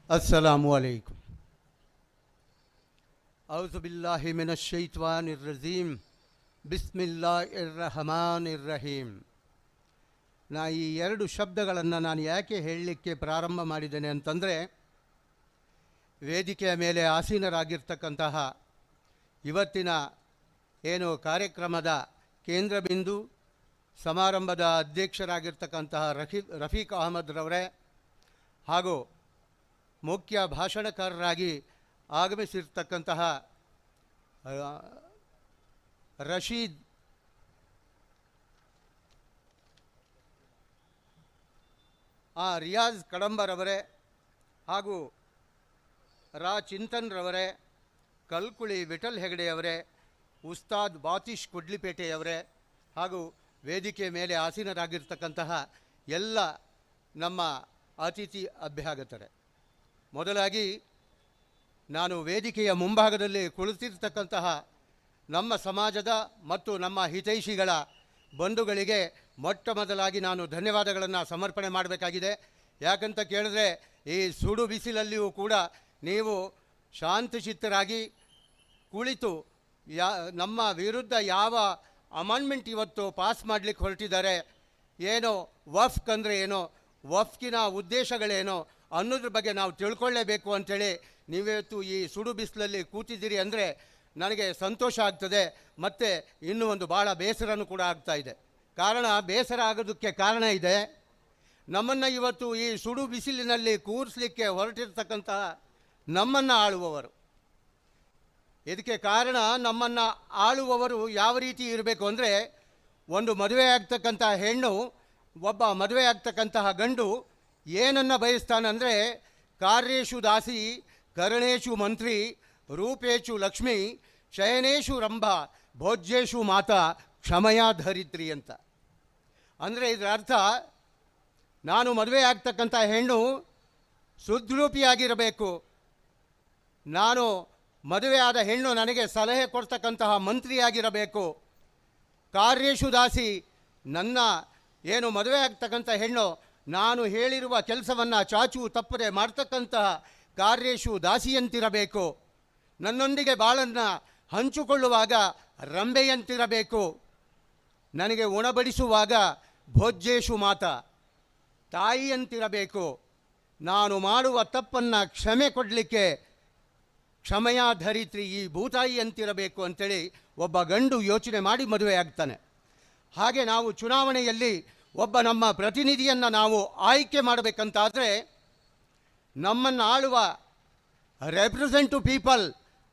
अस्सलामु अलैकुम। औज़ु बिल्लाहि मिनश शैतानिर रजीम। बिस्मिल्लाहिर रहमानिರ್ ರಹೀಮ್। ಈ ಎರಡು ಶಬ್ದಗಳನ್ನು ನಾನು ಯಾಕೆ ಹೇಳಲಿಕ್ಕೆ ಪ್ರಾರಂಭ ಮಾಡಿದ್ದೇನೆ ಅಂತಂದರೆ, ವೇದಿಕೆಯ ಮೇಲೆ ಆಸೀನರಾಗಿರ್ತಕ್ಕಂತಹ ಇವತ್ತಿನ ಏನು ಕಾರ್ಯಕ್ರಮದ ಕೇಂದ್ರ ಬಿಂದು, ಸಮಾರಂಭದ ಅಧ್ಯಕ್ಷರಾಗಿರ್ತಕ್ಕಂತಹ ರಫೀಕ್ ಅಹಮದ್ ರವರೇ ಹಾಗೂ ಮುಖ್ಯ ಭಾಷಣಕಾರರಾಗಿ ಆಗಮಿಸಿರ್ತಕ್ಕಂತಹ ರಶೀದ್ ರಿಯಾಜ್ ಕಡಂಬರವರೇ ಹಾಗೂ ಚಿಂತನ್ ರವರೇ, ಕಲ್ಕುಳಿ ವಿಠಲ್ ಹೆಗಡೆಯವರೇ, ಉಸ್ತಾದ್ ಬಾತೀಶ್ ಕುಡ್ಲಿಪೇಟೆಯವರೇ ಹಾಗೂ ವೇದಿಕೆ ಮೇಲೆ ಆಸೀನರಾಗಿರ್ತಕ್ಕಂತಹ ಎಲ್ಲ ನಮ್ಮ ಅತಿಥಿ ಅಭ್ಯಾಗತರೇ, ಮೊದಲಾಗಿ ನಾನು ವೇದಿಕೆಯ ಮುಂಭಾಗದಲ್ಲಿ ಕುಳಿತಿರ್ತಕ್ಕಂತಹ ನಮ್ಮ ಸಮಾಜದ ಮತ್ತು ನಮ್ಮ ಹಿತೈಷಿಗಳ ಬಂಧುಗಳಿಗೆ ಮೊಟ್ಟ ಮೊದಲಾಗಿ ನಾನು ಧನ್ಯವಾದಗಳನ್ನು ಸಮರ್ಪಣೆ ಮಾಡಬೇಕಾಗಿದೆ. ಯಾಕಂತ ಕೇಳಿದ್ರೆ, ಈ ಸುಡು ಬಿಸಿಲಲ್ಲಿಯೂ ಕೂಡ ನೀವು ಶಾಂತಚಿತ್ತರಾಗಿ ಕುಳಿತು ನಮ್ಮ ವಿರುದ್ಧ ಯಾವ ಅಮೆಂಡ್ಮೆಂಟ್ ಇವತ್ತು ಪಾಸ್ ಮಾಡಲಿಕ್ಕೆ ಹೊರಟಿದ್ದಾರೆ, ಏನೋ ವಫ್ಕ್ ಅಂದರೆ ಏನೋ, ವಫ್ಕಿನ ಉದ್ದೇಶಗಳೇನೋ ಅನ್ನೋದ್ರ ಬಗ್ಗೆ ನಾವು ತಿಳ್ಕೊಳ್ಳೇಬೇಕು ಅಂಥೇಳಿ ನೀವಿವತ್ತು ಈ ಸುಡು ಬಿಸಿಲಲ್ಲಿ ಕೂತಿದ್ದೀರಿ ಅಂದರೆ ನನಗೆ ಸಂತೋಷ ಆಗ್ತದೆ. ಮತ್ತು ಇನ್ನೂ ಒಂದು ಭಾಳ ಬೇಸರನೂ ಕೂಡ ಆಗ್ತಾಯಿದೆ. ಬೇಸರ ಆಗೋದಕ್ಕೆ ಕಾರಣ ಇದೆ. ನಮ್ಮನ್ನು ಇವತ್ತು ಈ ಸುಡು ಬಿಸಿಲಿನಲ್ಲಿ ಕೂರಿಸಲಿಕ್ಕೆ ಹೊರಟಿರ್ತಕ್ಕಂತಹ ನಮ್ಮನ್ನು ಆಳುವವರು, ಇದಕ್ಕೆ ಕಾರಣ ನಮ್ಮನ್ನು ಆಳುವವರು ಯಾವ ರೀತಿ ಇರಬೇಕು ಅಂದರೆ, ಒಂದು ಮದುವೆ ಆಗ್ತಕ್ಕಂಥ ಹೆಣ್ಣು, ಒಬ್ಬ ಮದುವೆ ಆಗ್ತಕ್ಕಂತಹ ಗಂಡು ಏನನ್ನು ಬಯಸ್ತಾನಂದರೆ, ಕಾರ್ಯೇಶು ದಾಸಿ, ಕರಣೇಶು ಮಂತ್ರಿ, ರೂಪೇಶು ಲಕ್ಷ್ಮಿ, ಶಯನೇಶು ರಂಭ, ಭೋಜ್ಯೇಶು ಮಾತಾ, ಕ್ಷಮಯಾ ಧರಿತ್ರಿ ಅಂತ. ಅಂದರೆ ಇದರ ಅರ್ಥ, ನಾನು ಮದುವೆ ಆಗ್ತಕ್ಕಂಥ ಹೆಣ್ಣು ಸುದ್ರೂಪಿಯಾಗಿರಬೇಕು, ನಾನು ಮದುವೆ ಆದ ಹೆಣ್ಣು ನನಗೆ ಸಲಹೆ ಕೊಡ್ತಕ್ಕಂತಹ ಮಂತ್ರಿಯಾಗಿರಬೇಕು. ಕಾರ್ಯೇಶು ದಾಸಿ, ನನ್ನ ಏನು ಮದುವೆ ಆಗ್ತಕ್ಕಂಥ ಹೆಣ್ಣು ನಾನು ಹೇಳಿರುವ ಕೆಲಸವನ್ನು ಚಾಚು ತಪ್ಪದೆ ಮಾಡ್ತಕ್ಕಂತಹ ಕಾರ್ಯೇಶು ದಾಸಿಯಂತಿರಬೇಕು. ನನ್ನೊಂದಿಗೆ ಬಾಳನ್ನು ಹಂಚಿಕೊಳ್ಳುವಾಗ ರಂಬೆಯಂತಿರಬೇಕು. ನನಗೆ ಉಣಬಡಿಸುವಾಗ ಭೋಜ್ಯೇಶು ಮಾತಾ, ತಾಯಿಯಂತಿರಬೇಕು. ನಾನು ಮಾಡುವ ತಪ್ಪನ್ನು ಕ್ಷಮೆ ಕೊಡಲಿಕ್ಕೆ ಕ್ಷಮಯಾ ಧರಿತ್ರಿ, ಈ ಭೂತಾಯಿಯಂತಿರಬೇಕು ಅಂಥೇಳಿ ಒಬ್ಬ ಗಂಡು ಯೋಚನೆ ಮಾಡಿ ಮದುವೆ ಆಗ್ತಾನೆ. ಹಾಗೆ ನಾವು ಚುನಾವಣೆಯಲ್ಲಿ ಒಬ್ಬ ನಮ್ಮ ಪ್ರತಿನಿಧಿಯನ್ನು ನಾವು ಆಯ್ಕೆ ಮಾಡಬೇಕಂತಾದರೆ, ನಮ್ಮನ್ನು ಆಳುವ representative people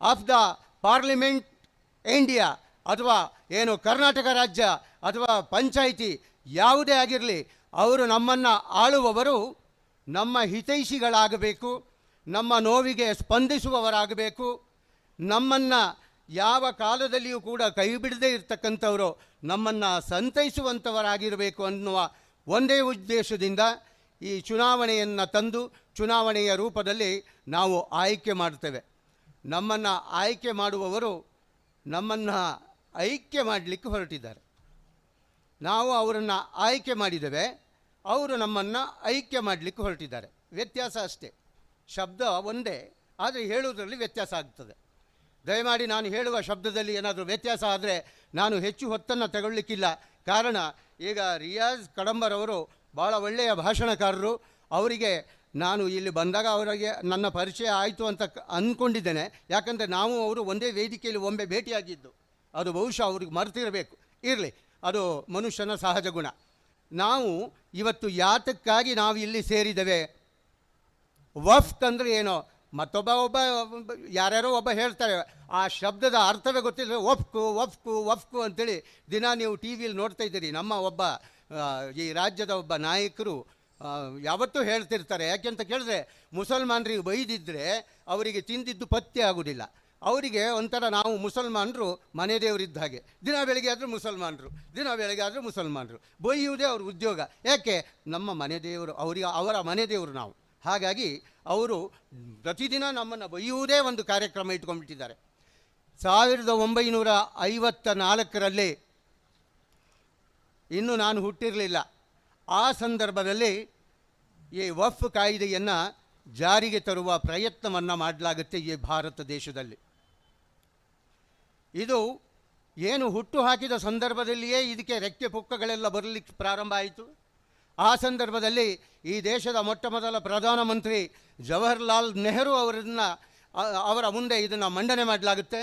of the parliament India ಅಥವಾ ಏನು ಕರ್ನಾಟಕ ರಾಜ್ಯ ಅಥವಾ ಪಂಚಾಯಿತಿ ಯಾವುದೇ ಆಗಿರಲಿ, ಅವರು ನಮ್ಮನ್ನು ಆಳುವವರು ನಮ್ಮ ಹಿತೈಷಿಗಳಾಗಬೇಕು, ನಮ್ಮ ನೋವಿಗೆ ಸ್ಪಂದಿಸುವವರಾಗಬೇಕು, ನಮ್ಮನ್ನು ಯಾವ ಕಾಲದಲ್ಲಿಯೂ ಕೂಡ ಕೈ ಬಿಡದೇ ಇರತಕ್ಕಂಥವರು ನಮ್ಮನ್ನು ಸಂತೈಸುವಂಥವರಾಗಿರಬೇಕು ಅನ್ನುವ ಒಂದೇ ಉದ್ದೇಶದಿಂದ ಈ ಚುನಾವಣೆಯನ್ನು ತಂದು ಚುನಾವಣೆಯ ರೂಪದಲ್ಲಿ ನಾವು ಆಯ್ಕೆ ಮಾಡ್ತೇವೆ. ನಮ್ಮನ್ನು ಆಯ್ಕೆ ಮಾಡುವವರು ನಮ್ಮನ್ನು ಐಕ್ಯ ಮಾಡಲಿಕ್ಕೆ ಹೊರಟಿದ್ದಾರೆ. ನಾವು ಅವರನ್ನು ಆಯ್ಕೆ ಮಾಡಿದ್ದೇವೆ, ಅವರು ನಮ್ಮನ್ನು ಐಕ್ಯ ಮಾಡಲಿಕ್ಕೆ ಹೊರಟಿದ್ದಾರೆ. ವ್ಯತ್ಯಾಸ ಅಷ್ಟೇ, ಶಬ್ದ ಒಂದೇ, ಆದರೆ ಹೇಳುವುದರಲ್ಲಿ ವ್ಯತ್ಯಾಸ ಆಗ್ತದೆ. ದಯಮಾಡಿ ನಾನು ಹೇಳುವ ಶಬ್ದದಲ್ಲಿ ಏನಾದರೂ ವ್ಯತ್ಯಾಸ ಆದರೆ ನಾನು ಹೆಚ್ಚು ಹೊತ್ತನ್ನು ತಗೊಳ್ಳಿಕ್ಕಿಲ್ಲ. ಕಾರಣ, ಈಗ ರಿಯಾಜ್ ಕಡಂಬರವರು ಭಾಳ ಒಳ್ಳೆಯ ಭಾಷಣಕಾರರು. ಅವರಿಗೆ ನಾನು ಇಲ್ಲಿ ಬಂದಾಗ ಅವರಿಗೆ ನನ್ನ ಪರಿಚಯ ಆಯಿತು ಅಂತ ಅಂದ್ಕೊಂಡಿದ್ದೇನೆ. ಯಾಕಂದರೆ ನಾವು ಅವರು ಒಂದೇ ವೇದಿಕೆಯಲ್ಲಿ ಒಮ್ಮೆ ಭೇಟಿಯಾಗಿದ್ದು, ಅದು ಬಹುಶಃ ಅವ್ರಿಗೆ ಮರೆತಿರಬೇಕು. ಇರಲಿ, ಅದು ಮನುಷ್ಯನ ಸಹಜ ಗುಣ. ನಾವು ಇವತ್ತು ಯಾತಕ್ಕಾಗಿ ನಾವು ಇಲ್ಲಿ ಸೇರಿದ್ದೇವೆ, ವಫ್ಕ್ ಅಂದರೆ ಏನೋ, ಒಬ್ಬ ಯಾರ್ಯಾರೋ ಒಬ್ಬ ಹೇಳ್ತಾರೆ, ಆ ಶಬ್ದದ ಅರ್ಥವೇ ಗೊತ್ತಿಲ್ಲ, ವಫ್ಕು ವಫ್ಕು ವಫ್ಕು ಅಂಥೇಳಿ ದಿನ ನೀವು ಟಿ ವಿಯಲ್ಲಿ ನೋಡ್ತಾ ಇದ್ದೀರಿ. ನಮ್ಮ ಒಬ್ಬ ಈ ರಾಜ್ಯದ ಒಬ್ಬ ನಾಯಕರು ಯಾವತ್ತೂ ಹೇಳ್ತಿರ್ತಾರೆ. ಯಾಕೆಂತ ಕೇಳಿದ್ರೆ, ಮುಸಲ್ಮಾನರಿಗೆ ಬೈದಿದ್ದರೆ ಅವರಿಗೆ ತಿಂದಿದ್ದು ಪಥ್ಯ ಆಗೋದಿಲ್ಲ. ಅವರಿಗೆ ಒಂಥರ ನಾವು ಮುಸಲ್ಮಾನರು ಮನೆ ದೇವರಿದ್ದ ಹಾಗೆ, ದಿನ ಬೆಳಗ್ಗೆ ಆದರೆ ಮುಸಲ್ಮಾನರು, ದಿನ ಬೆಳಗ್ಗೆ ಆದರೆ ಮುಸಲ್ಮಾನರು, ಬೈಯುವುದೇ ಅವ್ರ ಉದ್ಯೋಗ. ಯಾಕೆ? ನಮ್ಮ ಮನೆ ದೇವರು, ಅವರ ಮನೆ ದೇವರು ನಾವು. ಹಾಗಾಗಿ ಅವರು ಪ್ರತಿದಿನ ನಮ್ಮನ್ನು ಬೈಯುವುದೇ ಒಂದು ಕಾರ್ಯಕ್ರಮ ಇಟ್ಕೊಂಡ್ಬಿಟ್ಟಿದ್ದಾರೆ. 1954ರಲ್ಲಿ ಇನ್ನೂ ನಾನು ಹುಟ್ಟಿರಲಿಲ್ಲ. ಆ ಸಂದರ್ಭದಲ್ಲಿ ಈ ವಫ್ ಕಾಯ್ದೆಯನ್ನು ಜಾರಿಗೆ ತರುವ ಪ್ರಯತ್ನವನ್ನು ಮಾಡಲಾಗುತ್ತೆ ಈ ಭಾರತ ದೇಶದಲ್ಲಿ. ಇದು ಏನು ಹುಟ್ಟು ಹಾಕಿದ ಸಂದರ್ಭದಲ್ಲಿಯೇ ಇದಕ್ಕೆ ರೆಕ್ಕೆ ಪುಕ್ಕಗಳೆಲ್ಲ ಬರಲಿಕ್ಕೆ ಪ್ರಾರಂಭ ಆಯಿತು. ಆ ಸಂದರ್ಭದಲ್ಲಿ ಈ ದೇಶದ ಮೊಟ್ಟ ಮೊದಲ ಪ್ರಧಾನಮಂತ್ರಿ ಜವಾಹರ್ಲಾಲ್ ನೆಹರು ಅವರ ಮುಂದೆ ಇದನ್ನು ಮಂಡನೆ ಮಾಡಲಾಗುತ್ತೆ.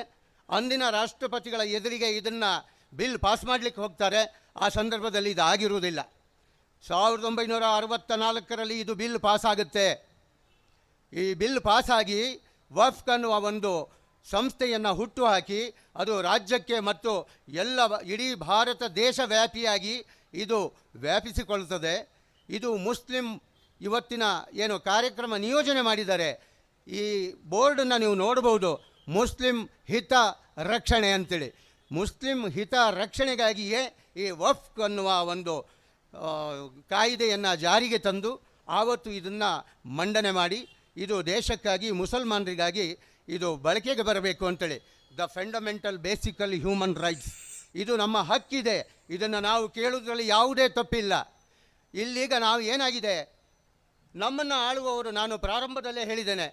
ಅಂದಿನ ರಾಷ್ಟ್ರಪತಿಗಳ ಎದುರಿಗೆ ಇದನ್ನು ಬಿಲ್ ಪಾಸ್ ಮಾಡಲಿಕ್ಕೆ ಹೋಗ್ತಾರೆ. ಆ ಸಂದರ್ಭದಲ್ಲಿ ಇದು ಆಗಿರುವುದಿಲ್ಲ. 1964ರಲ್ಲಿ ಇದು ಬಿಲ್ ಪಾಸಾಗುತ್ತೆ. ಈ ಬಿಲ್ ಪಾಸಾಗಿ ವಫ್ಕ್ ಅನ್ನುವ ಒಂದು ಸಂಸ್ಥೆಯನ್ನು ಹುಟ್ಟುಹಾಕಿ ಅದು ರಾಜ್ಯಕ್ಕೆ ಮತ್ತು ಇಡೀ ಭಾರತ ದೇಶವ್ಯಾಪಿಯಾಗಿ ಇದು ವ್ಯಾಪಿಸಿಕೊಳ್ಳುತ್ತದೆ. ಇದು ಮುಸ್ಲಿಂ ಇವತ್ತಿನ ಏನು ಕಾರ್ಯಕ್ರಮ ನಿಯೋಜನೆ ಮಾಡಿದ್ದಾರೆ, ಈ ಬೋರ್ಡನ್ನು ನೀವು ನೋಡ್ಬೋದು, ಮುಸ್ಲಿಂ ಹಿತ ರಕ್ಷಣೆ ಅಂತೇಳಿ. ಮುಸ್ಲಿಂ ಹಿತ ರಕ್ಷಣೆಗಾಗಿಯೇ ಈ ವಫ್ಕ್ ಅನ್ನುವ ಒಂದು ಕಾಯಿದೆಯನ್ನು ಜಾರಿಗೆ ತಂದು ಆವತ್ತು ಇದನ್ನು ಮಂಡನೆ ಮಾಡಿ ಇದು ದೇಶಕ್ಕಾಗಿ ಮುಸಲ್ಮಾನರಿಗಾಗಿ ಇದು ಬಳಕೆಗೆ ಬರಬೇಕು ಅಂತೇಳಿ. ದ ಫಂಡಮೆಂಟಲ್ ಬೇಸಿಕಲ್ ಹ್ಯೂಮನ್ ರೈಟ್ಸ್, ಇದು ನಮ್ಮ ಹಕ್ಕಿದೆ, ಇದನ್ನು ನಾವು ಕೇಳುವುದರಲ್ಲಿ ಯಾವುದೇ ತಪ್ಪಿಲ್ಲ. ಇಲ್ಲೀಗ ನಾವು ಏನಾಗಿದೆ, ನಮ್ಮನ್ನು ಆಳುವವರು, ನಾನು ಪ್ರಾರಂಭದಲ್ಲೇ ಹೇಳಿದ್ದೇನೆ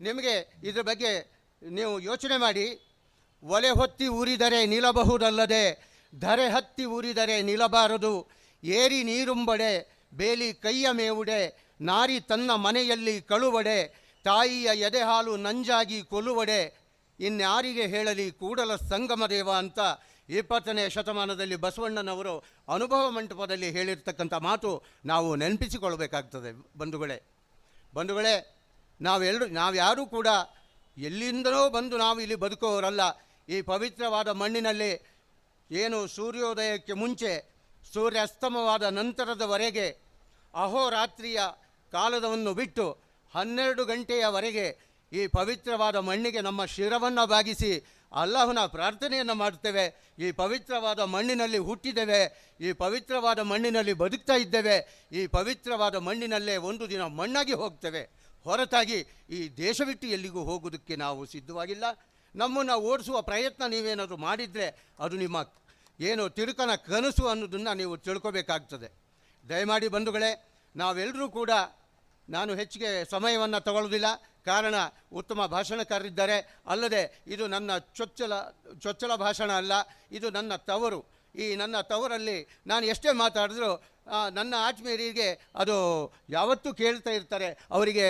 ನಿಮಗೆ, ಇದ್ರ ಬಗ್ಗೆ ನೀವು ಯೋಚನೆ ಮಾಡಿ. ಒಲೆ ಹೊತ್ತಿ ಉರಿದರೆ ನಿಲ್ಲಬಹುದಲ್ಲದೆ ಧರೆ ಹತ್ತಿ ಉರಿದರೆ ನಿಲ್ಲಬಾರದು. ಏರಿ ನೀರುಂಬಡೆ ಬೇಲಿ ಕೈಯ ಮೇವುಡೆ ನಾರಿ ತನ್ನ ಮನೆಯಲ್ಲಿ ಕಳುವಡೆ ತಾಯಿಯ ಎದೆ ಹಾಲು ನಂಜಾಗಿ ಕೊಲ್ಲುವಡೆ ಇನ್ಯಾರಿಗೆ ಹೇಳಲಿ ಕೂಡಲ ಸಂಗಮ ದೇವ ಅಂತ 20ನೇ ಶತಮಾನದಲ್ಲಿ ಬಸವಣ್ಣನವರು ಅನುಭವ ಮಂಟಪದಲ್ಲಿ ಹೇಳಿರ್ತಕ್ಕಂಥ ಮಾತು ನಾವು ನೆನಪಿಸಿಕೊಳ್ಬೇಕಾಗ್ತದೆ. ಬಂಧುಗಳೇ, ನಾವ್ಯಾರೂ ಕೂಡ ಎಲ್ಲಿಂದಲೋ ಬಂದು ನಾವು ಇಲ್ಲಿ ಬದುಕೋರಲ್ಲ. ಈ ಪವಿತ್ರವಾದ ಮಣ್ಣಿನಲ್ಲಿ ಏನು ಸೂರ್ಯೋದಯಕ್ಕೆ ಮುಂಚೆ ಸೂರ್ಯಾಸ್ತಮವಾದ ನಂತರದವರೆಗೆ ಅಹೋರಾತ್ರಿಯ ಕಾಲದವನ್ನು ಬಿಟ್ಟು 12 ಗಂಟೆಯವರೆಗೆ ಈ ಪವಿತ್ರವಾದ ಮಣ್ಣಿಗೆ ನಮ್ಮ ಶಿರವನ್ನು ಬಾಗಿಸಿ ಅಲ್ಲಾಹನ ಪ್ರಾರ್ಥನೆಯನ್ನು ಮಾಡುತ್ತೇವೆ. ಈ ಪವಿತ್ರವಾದ ಮಣ್ಣಿನಲ್ಲಿ ಹುಟ್ಟಿದ್ದೇವೆ, ಈ ಪವಿತ್ರವಾದ ಮಣ್ಣಿನಲ್ಲಿ ಬದುಕ್ತಾ ಇದ್ದೇವೆ, ಈ ಪವಿತ್ರವಾದ ಮಣ್ಣಿನಲ್ಲೇ ಒಂದು ದಿನ ಮಣ್ಣಾಗಿ ಹೋಗ್ತೇವೆ. ಹೊರತಾಗಿ ಈ ದೇಶ ಬಿಟ್ಟು ಎಲ್ಲಿಗೂ ಹೋಗೋದಕ್ಕೆ ನಾವು ಸಿದ್ಧವಾಗಿಲ್ಲ. ನಮ್ಮನ್ನು ಓಡಿಸುವ ಪ್ರಯತ್ನ ನೀವೇನಾದರೂ ಮಾಡಿದರೆ ಅದು ನಿಮ್ಮ ಏನು ತಿರುಕನ ಕನಸು ಅನ್ನೋದನ್ನು ನೀವು ತಿಳ್ಕೋಬೇಕಾಗ್ತದೆ. ದಯಮಾಡಿ ಬಂಧುಗಳೇ, ನಾವೆಲ್ಲರೂ ಕೂಡ, ನಾನು ಹೆಚ್ಚಿಗೆ ಸಮಯವನ್ನು ತಗೊಳ್ಳೋದಿಲ್ಲ, ಕಾರಣ ಉತ್ತಮ ಭಾಷಣಕಾರರಿದ್ದಾರೆ. ಅಲ್ಲದೆ ಇದು ನನ್ನ ಚೊಚ್ಚಲ ಭಾಷಣ ಅಲ್ಲ, ಇದು ನನ್ನ ತವರು. ಈ ನನ್ನ ತವರಲ್ಲಿ ನಾನು ಎಷ್ಟೇ ಮಾತಾಡಿದ್ರು ನನ್ನ ಆತ್ಮೀಯರಿಗೆ ಅದು ಯಾವತ್ತೂ ಕೇಳ್ತಾ ಇರ್ತಾರೆ. ಅವರಿಗೆ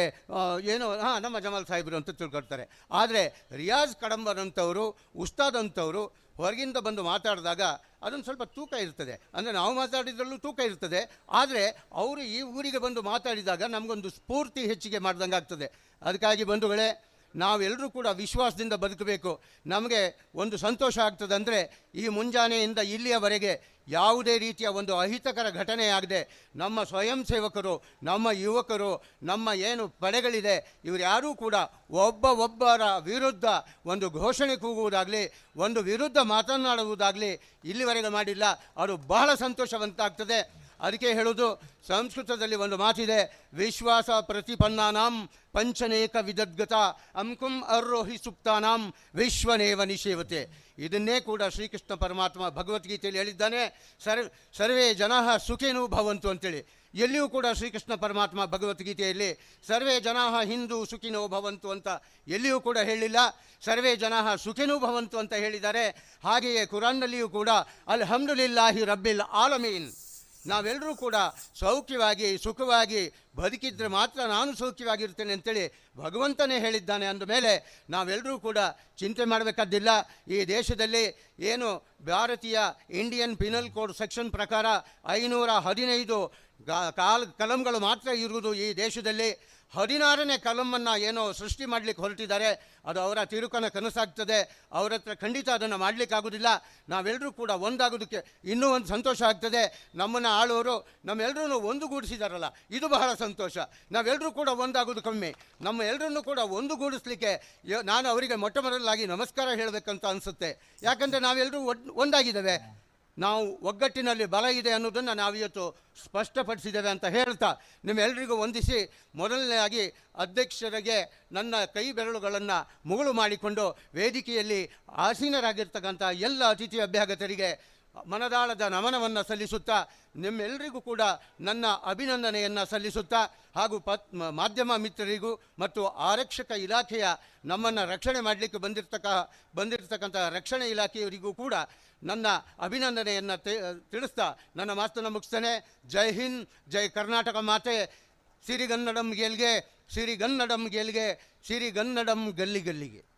ಏನೋ ನಮ್ಮ ಜಮಾಲ್ ಸಾಹೇಬರು ಅಂತ ತಿಳ್ಕೊಳ್ತಾರೆ. ಆದರೆ ರಿಯಾಜ್ ಕಡಂಬರಂಥವರು, ಉಸ್ತಾದ್ ಅಂಥವರು ಹೊರಗಿಂದ ಬಂದು ಮಾತಾಡಿದಾಗ ಅದೊಂದು ಸ್ವಲ್ಪ ತೂಕ ಇರ್ತದೆ. ಅಂದರೆ ನಾವು ಮಾತಾಡಿದ್ರಲ್ಲೂ ತೂಕ ಇರ್ತದೆ. ಆದರೆ ಅವರು ಈ ಊರಿಗೆ ಬಂದು ಮಾತಾಡಿದಾಗ ನಮಗೊಂದು ಸ್ಫೂರ್ತಿ ಹೆಚ್ಚಿಗೆ ಮಾಡ್ದಂಗೆ ಆಗ್ತದೆ. ಅದಕ್ಕಾಗಿ ಬಂಧುಗಳೇ, ನಾವೆಲ್ಲರೂ ಕೂಡ ವಿಶ್ವಾಸದಿಂದ ಬದುಕಬೇಕು. ನಮಗೆ ಒಂದು ಸಂತೋಷ ಆಗ್ತದೆ ಅಂದರೆ ಈ ಮುಂಜಾನೆಯಿಂದ ಇಲ್ಲಿಯವರೆಗೆ ಯಾವುದೇ ರೀತಿಯ ಒಂದು ಅಹಿತಕರ ಘಟನೆಯಾಗದೆ ನಮ್ಮ ಸ್ವಯಂ ಸೇವಕರು, ನಮ್ಮ ಯುವಕರು, ನಮ್ಮ ಏನು ಪಡೆಗಳಿದೆ, ಇವರ್ಯಾರೂ ಕೂಡ ಒಬ್ಬರ ವಿರುದ್ಧ ಒಂದು ಘೋಷಣೆ ಕೂಗುವುದಾಗಲಿ, ಒಂದು ವಿರುದ್ಧ ಮಾತನಾಡುವುದಾಗಲಿ ಇಲ್ಲಿವರೆಗೆ ಮಾಡಿಲ್ಲ. ಅದು ಬಹಳ ಸಂತೋಷವಂತಾಗ್ತದೆ. ಅದಕ್ಕೆ ಹೇಳೋದು, ಸಂಸ್ಕೃತದಲ್ಲಿ ಒಂದು ಮಾತಿದೆ, ವಿಶ್ವಾಸ ಪ್ರತಿಪನ್ನಾನಾಂ ಪಂಚನೇಕ ವಿದದ್ಗತ ಅಂಕುಂ ಅರ್ರೋಹಿ ಸುಪ್ತಾನಾಂ ವಿಶ್ವನೇವ ನಿಷೇವತೆ. ಇದನ್ನೇ ಕೂಡ ಶ್ರೀಕೃಷ್ಣ ಪರಮಾತ್ಮ ಭಗವದ್ಗೀತೆಯಲ್ಲಿ ಹೇಳಿದ್ದಾನೆ. ಸರ್ವೇ ಜನಃ ಸುಖಿನೋ ಭವಂತು ಅಂತೇಳಿ. ಎಲ್ಲಿಯೂ ಕೂಡ ಶ್ರೀಕೃಷ್ಣ ಪರಮಾತ್ಮ ಭಗವದ್ಗೀತೆಯಲ್ಲಿ ಸರ್ವೇ ಜನಃ ಹಿಂದೂ ಸುಖಿನೋ ಭವಂತು ಅಂತ ಎಲ್ಲಿಯೂ ಕೂಡ ಹೇಳಿಲ್ಲ. ಸರ್ವೇ ಜನಃ ಸುಖಿನೋ ಭವಂತು ಅಂತ ಹೇಳಿದ್ದಾರೆ. ಹಾಗೆಯೇ ಕುರಾನ್ನಲ್ಲಿಯೂ ಕೂಡ ಅಲ್ಹಮ್ದುಲಿಲ್ಲಾಹಿ ರಬ್ಬಿಲ್ ಆಲಮೀನ್, ನಾವೆಲ್ಲರೂ ಕೂಡ ಸೌಖ್ಯವಾಗಿ ಸುಖವಾಗಿ ಬದುಕಿದ್ರೆ ಮಾತ್ರ ನಾನು ಸೌಖ್ಯವಾಗಿರ್ತೇನೆ ಅಂತೇಳಿ ಭಗವಂತನೇ ಹೇಳಿದ್ದಾನೆ. ಅಂದಮೇಲೆ ನಾವೆಲ್ಲರೂ ಕೂಡ ಚಿಂತೆ ಮಾಡಬೇಕಾದ್ದಿಲ್ಲ. ಈ ದೇಶದಲ್ಲಿ ಏನು ಭಾರತೀಯ ಇಂಡಿಯನ್ ಪಿನಲ್ ಕೋಡ್ ಸೆಕ್ಷನ್ ಪ್ರಕಾರ 515 ಕಲಂಗಳು ಮಾತ್ರ ಇರುವುದು ಈ ದೇಶದಲ್ಲಿ. 16ನೇ ಕಲಮನ್ನು ಏನೋ ಸೃಷ್ಟಿ ಮಾಡಲಿಕ್ಕೆ ಹೊರಟಿದ್ದಾರೆ. ಅದು ಅವರ ತಿರುಕನ ಕನಸಾಗ್ತದೆ. ಅವರ ಹತ್ರ ಖಂಡಿತ ಅದನ್ನು ಮಾಡಲಿಕ್ಕಾಗೋದಿಲ್ಲ. ನಾವೆಲ್ಲರೂ ಕೂಡ ಒಂದಾಗೋದಕ್ಕೆ ಇನ್ನೂ ಒಂದು ಸಂತೋಷ ಆಗ್ತದೆ. ನಮ್ಮನ್ನು ಆಳೋರು ನಮ್ಮೆಲ್ಲರೂ ಒಂದುಗೂಡಿಸಿದಾರಲ್ಲ, ಇದು ಬಹಳ ಸಂತೋಷ. ನಾವೆಲ್ಲರೂ ಕೂಡ ಒಂದಾಗೋದು ಕಮ್ಮಿ. ನಮ್ಮ ಎಲ್ಲರನ್ನೂ ಕೂಡ ಒಂದುಗೂಡಿಸ್ಲಿಕ್ಕೆ ನಾನು ಅವರಿಗೆ ಮೊಟ್ಟ ಮೊದಲಾಗಿ ನಮಸ್ಕಾರ ಹೇಳಬೇಕಂತ ಅನಿಸುತ್ತೆ. ಯಾಕಂದರೆ ನಾವೆಲ್ಲರೂ ಒಂದಾಗಿದ್ದೇವೆ. ನಾವು ಒಗ್ಗಟ್ಟಿನಲ್ಲಿ ಬಲ ಇದೆ ಅನ್ನೋದನ್ನು ನಾವಿವತ್ತು ಸ್ಪಷ್ಟಪಡಿಸಿದ್ದೇವೆ ಅಂತ ಹೇಳ್ತಾ ನಿಮ್ಮೆಲ್ಲರಿಗೂ ವಂದಿಸಿ, ಮೊದಲನೆಯಾಗಿ ಅಧ್ಯಕ್ಷರಿಗೆ ನನ್ನ ಕೈ ಬೆರಳುಗಳನ್ನು ಮುಗುಳು ಮಾಡಿಕೊಂಡು ವೇದಿಕೆಯಲ್ಲಿ ಆಸೀನರಾಗಿರ್ತಕ್ಕಂಥ ಎಲ್ಲ ಅತಿಥಿ ಅಭ್ಯಾಗತರಿಗೆ ಮನದಾಳದ ನಮನವನ್ನು ಸಲ್ಲಿಸುತ್ತಾ ನಿಮ್ಮೆಲ್ಲರಿಗೂ ಕೂಡ ನನ್ನ ಅಭಿನಂದನೆಯನ್ನು ಸಲ್ಲಿಸುತ್ತಾ ಹಾಗೂ ಮಾಧ್ಯಮ ಮಿತ್ರರಿಗೂ ಮತ್ತು ಆರಕ್ಷಕ ಇಲಾಖೆಯ ನಮ್ಮನ್ನು ರಕ್ಷಣೆ ಮಾಡಲಿಕ್ಕೆ ಬಂದಿರತಕ್ಕಂಥ ರಕ್ಷಣೆ ಇಲಾಖೆಯವರಿಗೂ ಕೂಡ ನನ್ನ ಅಭಿನಂದನೆಯನ್ನು ತಿಳಿಸ್ತಾ ನನ್ನ ಮಾತನ್ನು ಮುಗಿಸ್ತೇನೆ. ಜೈ ಹಿಂದ್, ಜೈ ಕರ್ನಾಟಕ ಮಾತೆ. ಸಿರಿಗನ್ನಡಂ ಗೆಲ್ಗೆ, ಸಿರಿಗನ್ನಡಂ ಗೆಲ್ಗೆ, ಸಿರಿಗನ್ನಡಂ ಗಲ್ಲಿ ಗಲ್ಲಿಗೆ.